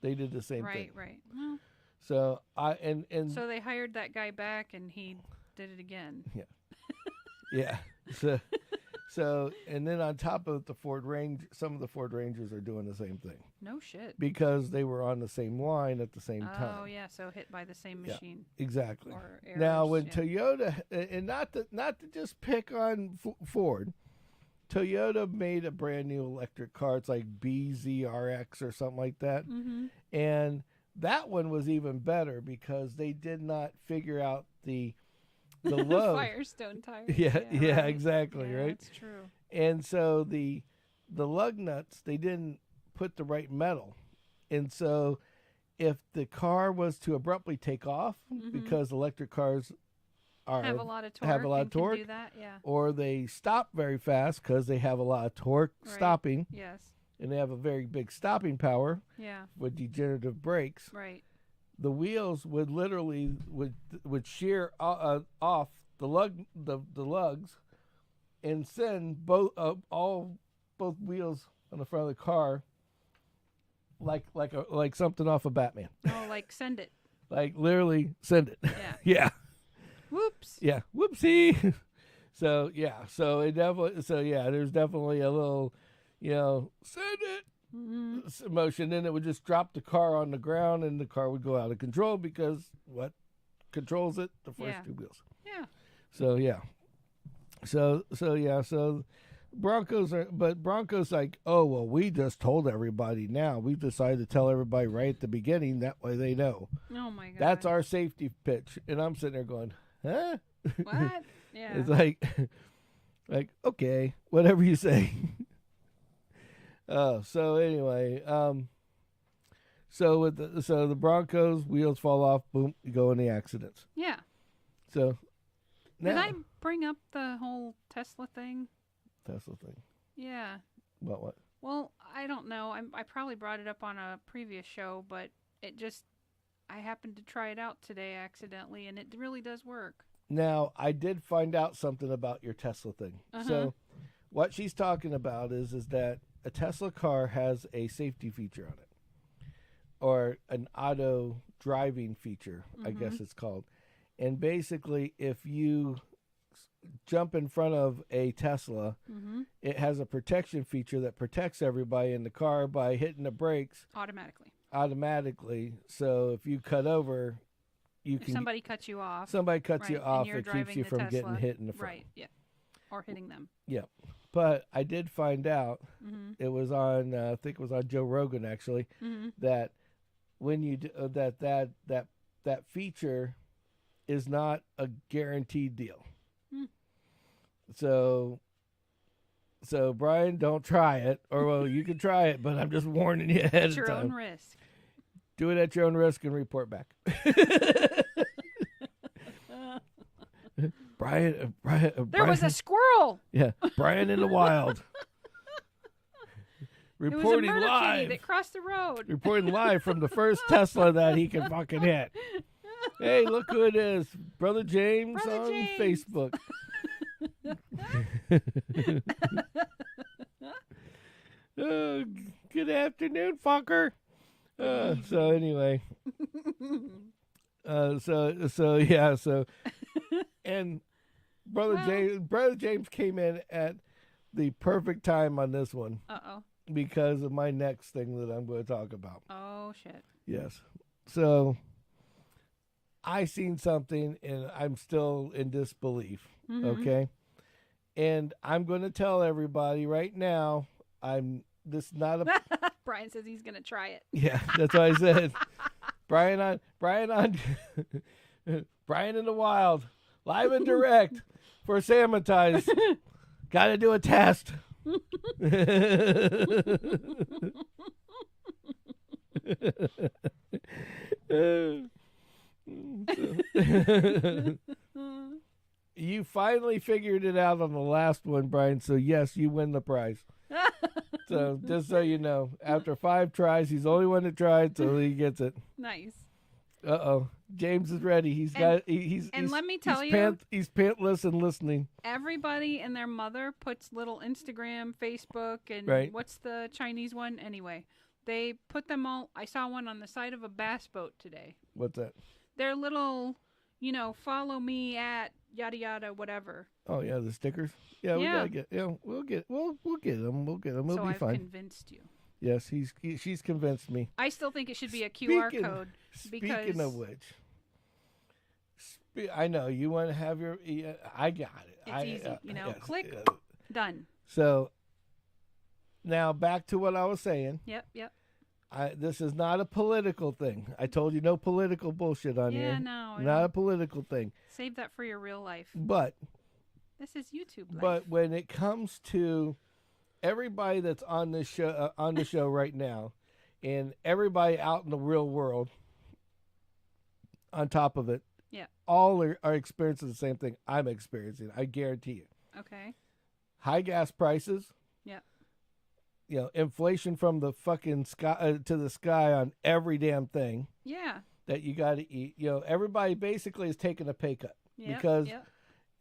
they did the same thing.
Right. Well,
so, and
so they hired that guy back, and he did it again.
Yeah. Yeah. So, and then on top of the Ford Ranger, some of the Ford Rangers are doing the same thing.
No shit.
Because they were on the same line at the same time.
Oh, yeah, so hit by the same machine.
Yeah, exactly.
Or errors,
now, when Toyota, and not to just pick on Ford, Toyota made a brand new electric car. It's like BZRX or something like that.
Mm-hmm.
And that one was even better because they did not figure out the load.
Firestone tires.
Yeah,
right.
Exactly,
yeah,
right?
That's true.
And so the lug nuts, they didn't put the right metal. And so if the car was to abruptly take off, because electric cars
have a lot of torque, can do that,
or they stop very fast because they have a lot of torque stopping.
Yes.
And they have a very big stopping power.
Yeah.
With degenerative brakes.
Right.
The wheels would literally would shear off the lugs, and send both wheels on the front of the car, like something off of Batman.
Oh, like send it.
Like literally send it.
Yeah.
Yeah.
Whoops.
Yeah. Whoopsie. So yeah. So it definitely. So yeah. There's definitely a little, send it. Motion, then it would just drop the car on the ground, and the car would go out of control because what controls it? The first 2 wheels.
Yeah.
So yeah. So Broncos like, oh well, we just told everybody. Now we've decided to tell everybody right at the beginning. That way they know.
Oh my god.
That's our safety pitch, and I'm sitting there going, huh?
What? Yeah.
It's like okay, whatever you say. So anyway, so the Broncos wheels fall off, boom, you go in the accidents.
Yeah.
So now,
did I bring up the whole Tesla thing?
Tesla thing.
Yeah.
About what?
Well, I don't know. I probably brought it up on a previous show, but I happened to try it out today accidentally, and it really does work.
Now, I did find out something about your Tesla thing. So what she's talking about is that a Tesla car has a safety feature on it. or an auto driving feature, I guess it's called. And basically, if you jump in front of a Tesla, it has a protection feature that protects everybody in the car by hitting the brakes automatically. So if you cut over, if
somebody cuts you off.
Somebody cuts you off. It keeps you from
Tesla,
getting hit in the front.
Right. Yeah. Or hitting them.
Yeah. But I did find out it was on I think it was on Joe Rogan actually that when you do, that feature is not a guaranteed deal. So Brian, don't try it, or well, you can try it, but I'm just warning you ahead of time.
At your own risk.
Do it at your own risk and report back. Brian,
there was a squirrel.
Yeah, Brian in the wild. Reporting
it was a murder
live.
kitty that crossed the road.
Reporting live from the first Tesla that he can fucking hit. Hey, look who it is. Brother James on Facebook. Good afternoon, fucker. So anyway. So and Brother James came in at the perfect time on this one. Because of my next thing that I'm going to talk about.
Oh shit.
Yes. So I seen something and I'm still in disbelief. Okay. And I'm going to tell everybody right now, this is not a
Brian says he's going to try it.
Yeah, that's what I said. Brian on Brian in the wild, live and direct for Sammitized. Got to do a test. You finally figured it out on the last one, Brian, so yes, you win the prize. So just so you know, after 5 tries, he's the only one that tried, so he gets it.
Nice.
James is ready. He's let me tell you, he's pantless and listening.
Everybody and their mother puts little Instagram, Facebook, and what's the Chinese one? Anyway, they put them all. I saw one on the side of a bass boat today.
What's that?
They're little, follow me at yada yada whatever.
Oh yeah, the stickers. Yeah, we gotta get. Yeah, we'll get them. We'll get them. We'll
so
be fine.
I've convinced you.
Yes, she's convinced me.
I still think it should be a QR code.
Speaking of which, I know you want to have your. I got it.
It's easy,
yes,
click, done.
So now back to what I was saying.
Yep.
This is not a political thing. I told you no political bullshit on here.
Yeah, no.
Not a political thing.
Save that for your real life.
But
this is YouTube life.
But when it comes to everybody that's on this show, the show right now, and everybody out in the real world, on top of it, all are experiencing the same thing I'm experiencing. I guarantee you.
Okay.
High gas prices.
Yeah.
Inflation from the fucking sky to the sky on every damn thing.
Yeah.
That you got to eat. Everybody basically is taking a pay cut because. Yep.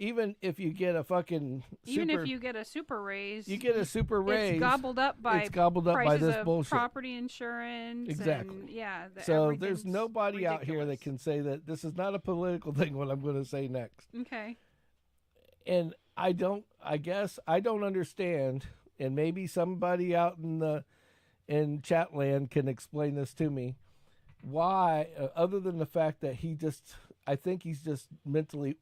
Even if you get a fucking
if you get a super raise,
it's
gobbled up by
this bullshit.
Property insurance.
Exactly.
And,
so there's nobody out here that can say that this is not a political thing. What I'm going to say next.
Okay.
And I don't understand. And maybe somebody out in Chatland can explain this to me. Why, other than the fact that I think he's just mentally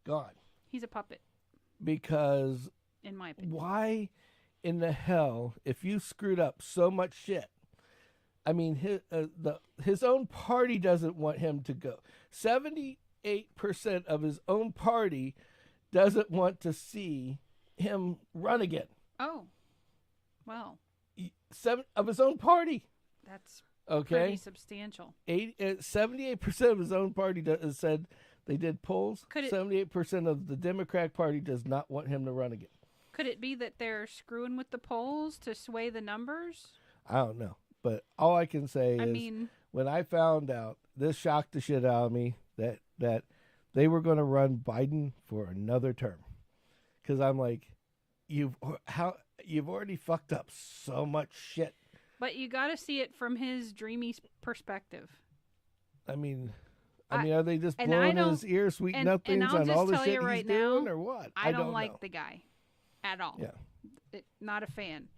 gone.
He's a puppet.
Because,
in my opinion,
why in the hell, if you screwed up so much shit, I mean, his own party doesn't want him to go. 78% of his own party doesn't want to see him run again.
Oh, well.
7 of his own party.
That's
okay.
Pretty substantial.
78% of his own party said. They did polls. 78% of the Democratic Party does not want him to run again.
Could it be that they're screwing with the polls to sway the numbers?
I don't know. But all I can say is when I found out, this shocked the shit out of me, that they were going to run Biden for another term. Because I'm like, you've already fucked up so much shit
But you got to see it from his dreamy perspective.
I mean, are they just blowing his ear sweet nothings on all the shit he's doing, or what?
I don't like the guy at all.
Yeah,
not a fan.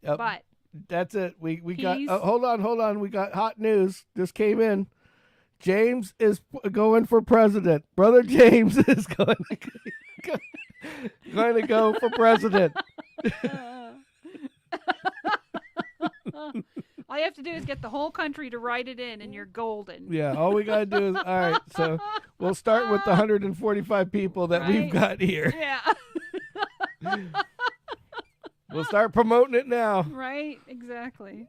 Yep.
But
that's it. We got. Hold on. We got hot news. Just came in. James is going for president. Brother James is going to go for president.
All you have to do is get the whole country to write it in, and you're golden.
Yeah, all we got to do is, all right, so we'll start with the 145 people that we've got here.
Yeah.
We'll start promoting it now.
Right, exactly.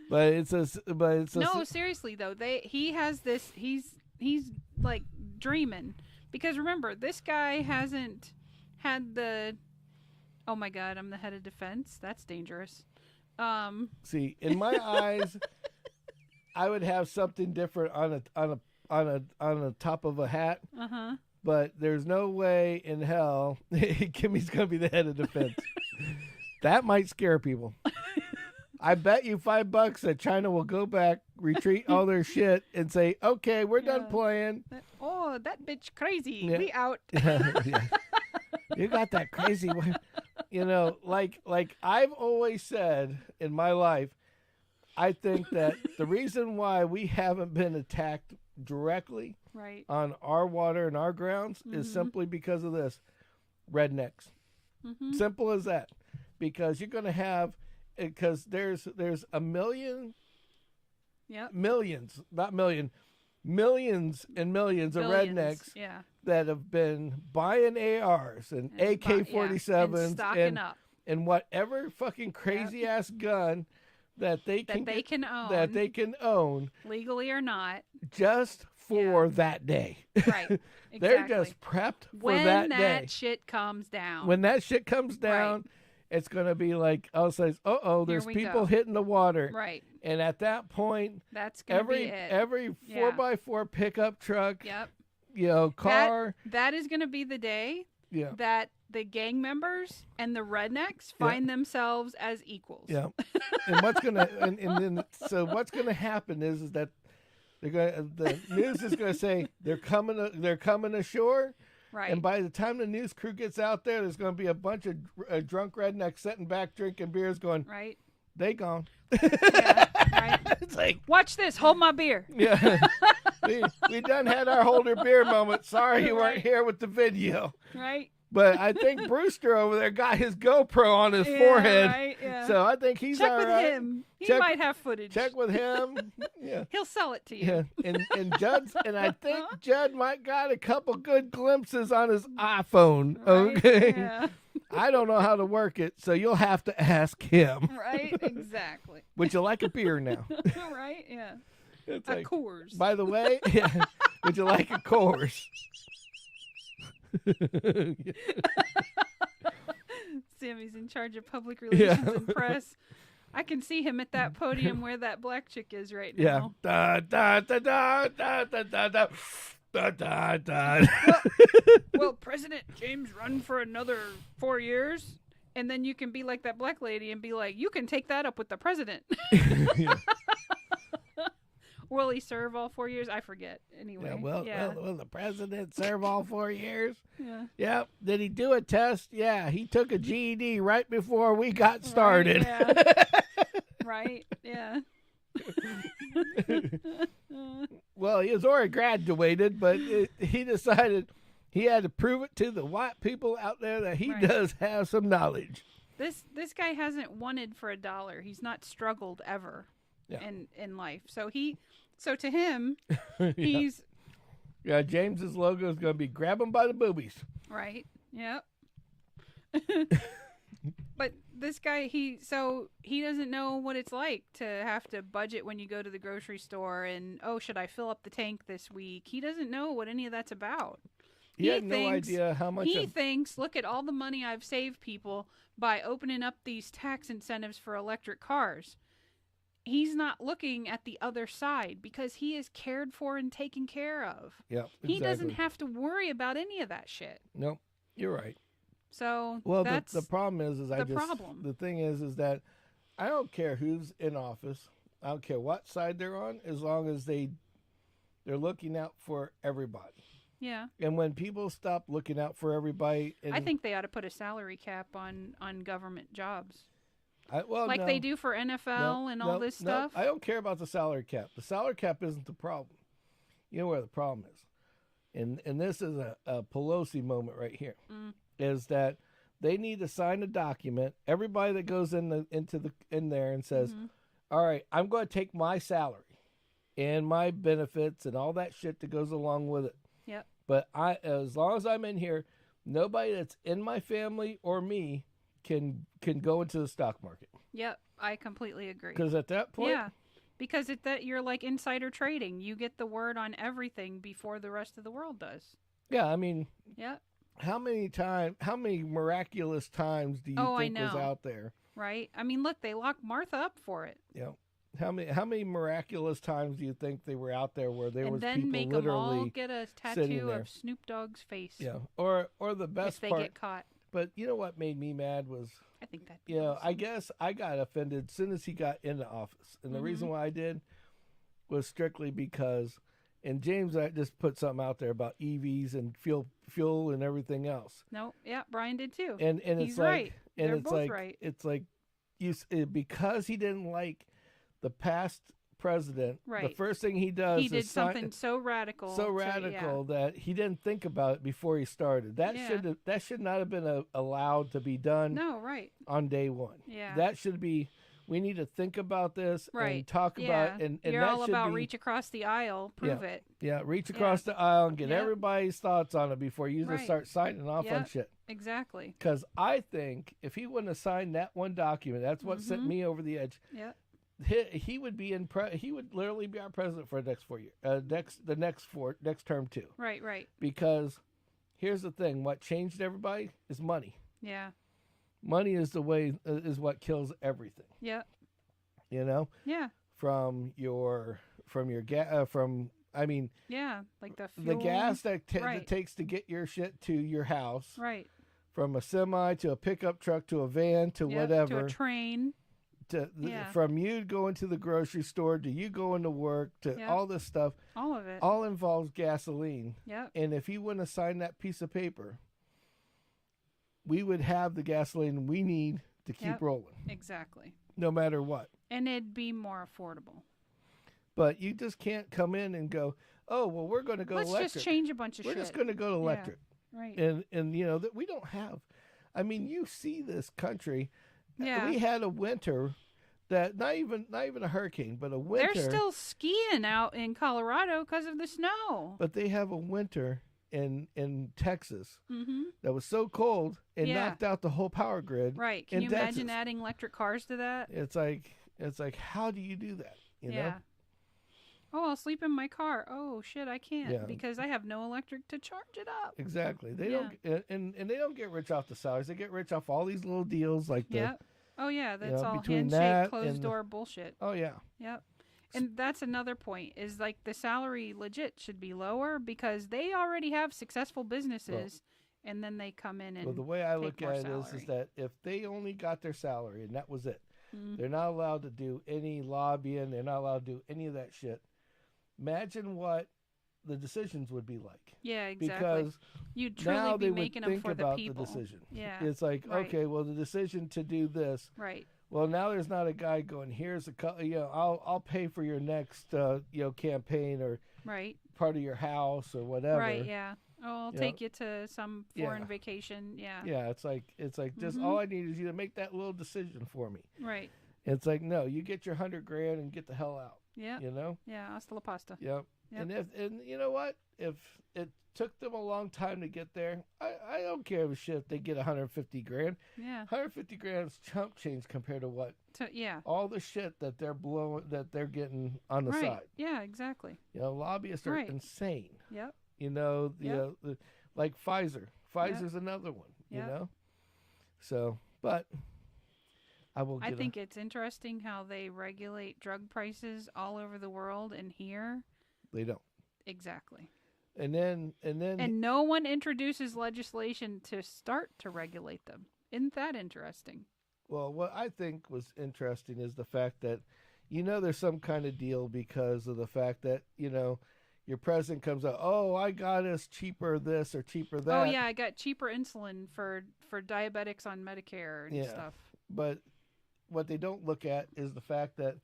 But it's a
no, seriously though, he has this. He's like dreaming, because remember, this guy hasn't had the. Oh my God, I'm the head of defense. That's dangerous.
See, in my eyes, I would have something different on a top of a hat. But there's no way in hell Kimmy's gonna be the head of defense. That might scare people. I bet you $5 that China will go back, retreat all their shit, and say, "Okay, we're done playing."
That bitch crazy.
Yeah.
We out.
Yeah. You got that crazy one. Like I've always said in my life, I think that the reason why we haven't been attacked directly on our water and our grounds is simply because of this. Rednecks. Simple as that. Because you're going to have, because there's a million, millions, not million, millions and millions of rednecks that have been buying ARs and AK-47s and whatever fucking crazy ass gun that they can own
legally or not,
just for that day.
Right. Exactly.
They're just prepped for that day.
When that shit comes down.
When that shit comes down, it's going to be like, there's people hitting the water.
Right.
And at that point,
that's going to be it.
Every 4x4 pickup truck, car.
That is going to be the day that the gang members and the rednecks find themselves as equals.
Yeah. And what's going to what's going to happen is that the news is going to say they're coming ashore.
Right.
And by the time the news crew gets out there, there's going to be a bunch of drunk rednecks sitting back drinking beers going,
right.
They gone.
Yeah, right.
It's like,
watch this. Hold my beer.
Yeah. we done had our hold your beer moment. Sorry you weren't here with the video.
Right.
But I think Brewster over there got his GoPro on his forehead.
Right, yeah.
So I think he's all right.
Check with him. He might have footage.
Check with him. Yeah.
He'll sell it to you.
Yeah. And I think Judd might got a couple good glimpses on his iPhone.
Right?
Okay.
Yeah.
I don't know how to work it, so you'll have to ask him.
Right, exactly.
Would you like a beer now?
Right, yeah.
It's
a Coors.
By the way, would you like a Coors?
Sammy's in charge of public relations and press. I can see him at that podium where that black chick is right now.
Yeah. Da, da, da, da, da, da, da. Da, da, da.
Well, President James run for another 4 years, and then you can be like that black lady and be like, you can take that up with the president. Will he serve all 4 years? I forget. Anyway.
Will the president serve all 4 years?
Yeah.
Yep. Did he do a test? Yeah. He took a GED right before we got started.
Right. Yeah.
Well, he was already graduated, but he decided he had to prove it to the white people out there that he does have some knowledge.
This guy hasn't wanted for $1. He's not struggled ever in life. So to him, he's
James's logo is going to be grab him by the boobies.
Right. Yep. But this guy, he doesn't know what it's like to have to budget when you go to the grocery store and, should I fill up the tank this week? He doesn't know what any of that's about.
He had no idea how much.
He thinks, look at all the money I've saved people by opening up these tax incentives for electric cars. He's not looking at the other side because he is cared for and taken care of.
Yeah, exactly.
He doesn't have to worry about any of that shit.
Nope, you're right.
So
that's the problem is
problem.
The thing is that I don't care who's in office. I don't care what side they're on, as long as they're looking out for everybody.
Yeah.
And when people stop looking out for everybody,
I think they ought to put a salary cap on government jobs.
Like
they do for NFL and all this stuff.
I don't care about the salary cap. The salary cap isn't the problem. You know where the problem is, and this is a Pelosi moment right here. Is that they need to sign a document. Everybody that goes in there and says, "All right, I'm going to take my salary and my benefits and all that shit that goes along with it."
Yep.
But as long as I'm in here, nobody that's in my family or me can go into the stock market.
Yep, I completely agree.
Because at that point,
yeah, because you're like insider trading. You get the word on everything before the rest of the world does.
Yeah, I mean,
yeah.
How many miraculous times do you think was out there?
Right. I mean, look, they locked Martha up for it.
Yeah. How many miraculous times do you think they were out there where there was people
literally
sitting there?
And then make them all get a tattoo of Snoop Dogg's face.
Yeah. Or the best
if
part.
they get caught.
But you know what made me mad was,
I think that.
Awesome. I guess I got offended as soon as he got into office, and the reason why I did was strictly because. And James, I just put something out there about EVs and fuel and everything else.
No, yeah, Brian did too.
And
he's
it's like,
right.
And
They're
it's
both
like,
right.
It's like, because he didn't like the past president.
Right.
The first thing he does
he did something so radical.
That he didn't think about it before he started. That should not have been allowed to be done.
No, right.
On day one.
Yeah.
That should be. We need to think about this and talk about it. And
you're
that
all about
be,
reach across the aisle, prove it.
Yeah, reach across the aisle and get everybody's thoughts on it before you just start signing off on shit.
Exactly.
Because I think if he wouldn't have signed that one document, that's what sent me over the edge.
Yeah.
He would be he would literally be our president for the next 4 years, next term too.
Right.
Because here's the thing: what changed everybody is money.
Yeah.
Money is is what kills everything.
Yeah.
You know.
Yeah.
I mean.
Yeah, like the fuel.
The gas that it takes to get your shit to your house.
Right.
From a semi to a pickup truck to a van to whatever.
To a train.
From you going to the grocery store to you going to work to all this stuff.
All of it.
All involves gasoline.
Yep.
And if he wouldn't have signed that piece of paper, we would have the gasoline we need to keep rolling.
Exactly.
No matter what.
And it'd be more affordable.
But you just can't come in and go, oh, well, we're going to go electric.
Let's just change a bunch of shit.
We're just going to go to electric.
Yeah. Right.
And you know, that we don't have. I mean, you see this country.
Yeah.
We had a winter that not even a hurricane, but a winter.
They're still skiing out in Colorado because of the snow.
But they have a winter in Texas that was so cold it knocked out the whole power grid.
Right. Can you imagine adding electric cars to that?
It's like how do you do that? You know?
Oh, I'll sleep in my car. Oh shit, I can't because I have no electric to charge it up.
Exactly. They don't and they don't get rich off the salaries. They get rich off all these little deals like the
Oh yeah, that's all
between
handshake, closed door bullshit.
Oh yeah.
Yep. And that's another point is like the salary legit should be lower because they already have successful businesses and then they come in and
the way I look at it
salary.
is that if they only got their salary and that was it, they're not allowed to do any lobbying, they're not allowed to do any of that shit. Imagine what the decisions would be like.
Yeah, exactly.
Because
you'd truly
now
be
they
making
would
them
think
for
about
the people.
The decision.
Yeah.
It's like, okay, well, the decision to do this.
Right.
Well, now there's not a guy going, here's I'll pay for your next campaign or part of your house or whatever.
Right, yeah. Oh, I'll take you to some foreign vacation. Yeah.
Yeah, it's like just all I need is you to make that little decision for me.
Right.
It's like, no, you get your $100,000 and get the hell out.
Yeah.
You know?
Yeah, hasta la pasta.
Yep. And you know what? If it took them a long time to get there, I don't care if shit if they get $150,000.
Yeah.
$150,000 is chump change compared to what? All the shit that they're getting on the side.
Yeah, exactly.
You know, lobbyists are insane.
Yep.
You know, like Pfizer. Pfizer's another one, you know? So, but I
think it's interesting how they regulate drug prices all over the world and here
they don't.
Exactly. And no one introduces legislation to start to regulate them. Isn't that interesting?
Well, what I think was interesting is the fact that, there's some kind of deal because of the fact that, your president comes out, oh, I got us cheaper this or cheaper that.
Oh, yeah, I got cheaper insulin for diabetics on Medicare and stuff.
But what they don't look at is the fact that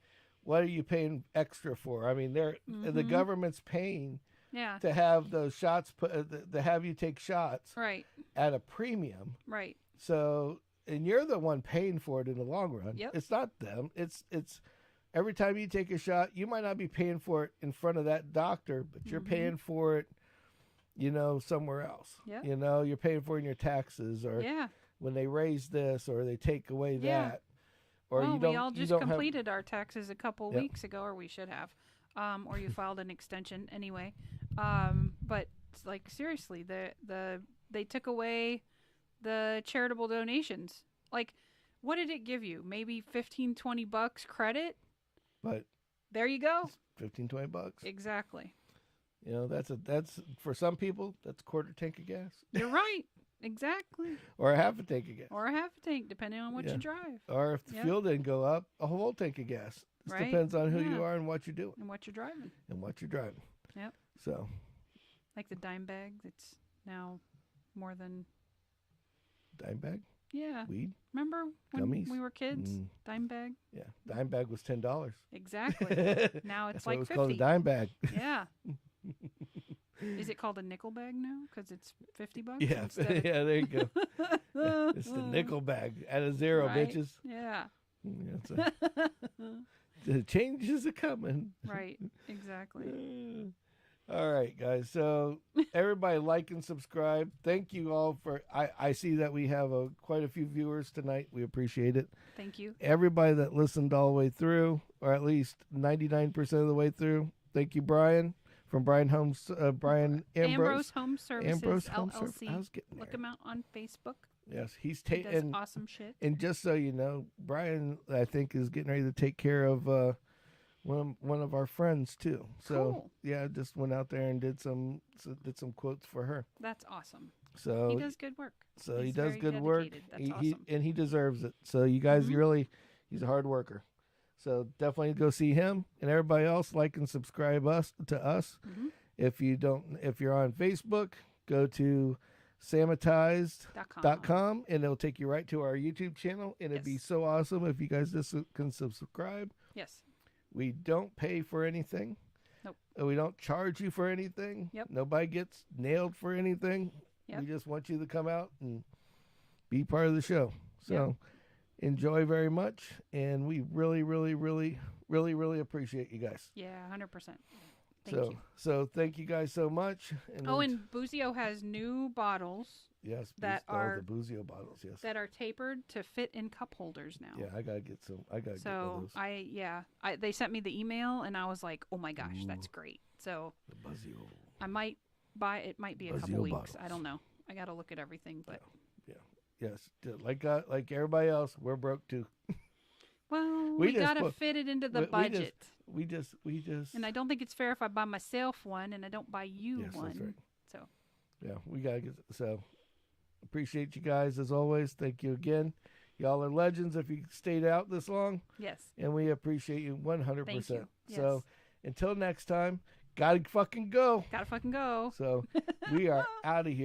what are you paying extra for? I mean, the government's paying to have those shots to have you take shots at a premium.
Right.
So, and you're the one paying for it in the long run.
Yep.
It's not them. It's every time you take a shot, you might not be paying for it in front of that doctor, but you're paying for it, somewhere else.
Yep.
You're paying for it in your taxes or when they raise this or they take away that. Or
we all just completed our taxes a couple weeks ago, or we should have. Or you filed an extension anyway. But it's like, seriously, they took away the charitable donations. Like, what did it give you? Maybe $15-$20 credit?
But
there you go.
$15-$20.
Exactly.
That's for some people, that's a quarter tank of gas.
You're right. Exactly.
Or a half a tank of gas.
Or a half a tank, depending on what you drive.
Or if the fuel didn't go up, a whole tank of gas. It depends on who you are and what you're doing.
And what you're driving. Yep.
So.
Like the dime bag that's now more than.
Dime bag?
Yeah.
Weed?
Remember when
Gummies?
We were kids? Dime bag?
Yeah. Dime bag was $10.
Exactly. Now it's like $50.
It's called a dime bag.
Yeah. Is it called a nickel bag now? Because it's $50?
Yeah. Yeah, there you go. It's the nickel bag at a zero, bitches.
Yeah.
The changes are coming.
Right. Exactly.
All right, guys. So everybody like and subscribe. Thank you all for. I see that we have quite a few viewers tonight. We appreciate it.
Thank you.
Everybody that listened all the way through, or at least 99% of the way through. Thank you, Brian from Brian Ambrose
Home Services LLC.
I was getting there.
Look him out on Facebook.
Yes, he
does awesome shit.
And just so you know, Brian, I think, is getting ready to take care of one of our friends too. So
cool.
Yeah, just went out there and did some quotes for her.
That's awesome.
So
he does good work.
So he does good work.
That's awesome.
And he deserves it. So you guys he's a hard worker. So definitely go see him, and everybody else like and subscribe to us.
Mm-hmm.
If you're on Facebook, go to Sammitized.com and it'll take you right to our YouTube channel, and it'd be so awesome if you guys just can subscribe.
Yes.
We don't pay for anything.
Nope.
We don't charge you for anything.
Yep.
Nobody gets nailed for anything.
Yep.
We just want you to come out and be part of the show. So enjoy very much, and we really, really, really, really, really appreciate you guys.
Yeah, 100%. Thank you.
So thank you guys so much.
And Boozio has new bottles.
Yes,
that are
the Boozio bottles. Yes,
that are tapered to fit in cup holders now.
Yeah, I gotta get some. Get those.
So they sent me the email, and I was like, oh my gosh, that's great. So
the Boozio.
I might buy. It might be a couple weeks. Bottles. I don't know. I gotta look at everything, but
yes, like everybody else, we're broke too.
Well, we gotta fit it into the budget.
We just.
And I don't think it's fair if I buy myself one and I don't buy you one.
That's right.
So.
Yeah, we gotta get so. Appreciate you guys as always. Thank you again. Y'all are legends if you stayed out this long.
Yes.
And we appreciate you 100%.
Thank you. Yes.
So until next time, gotta fucking go.
Gotta fucking go.
So we are out of here.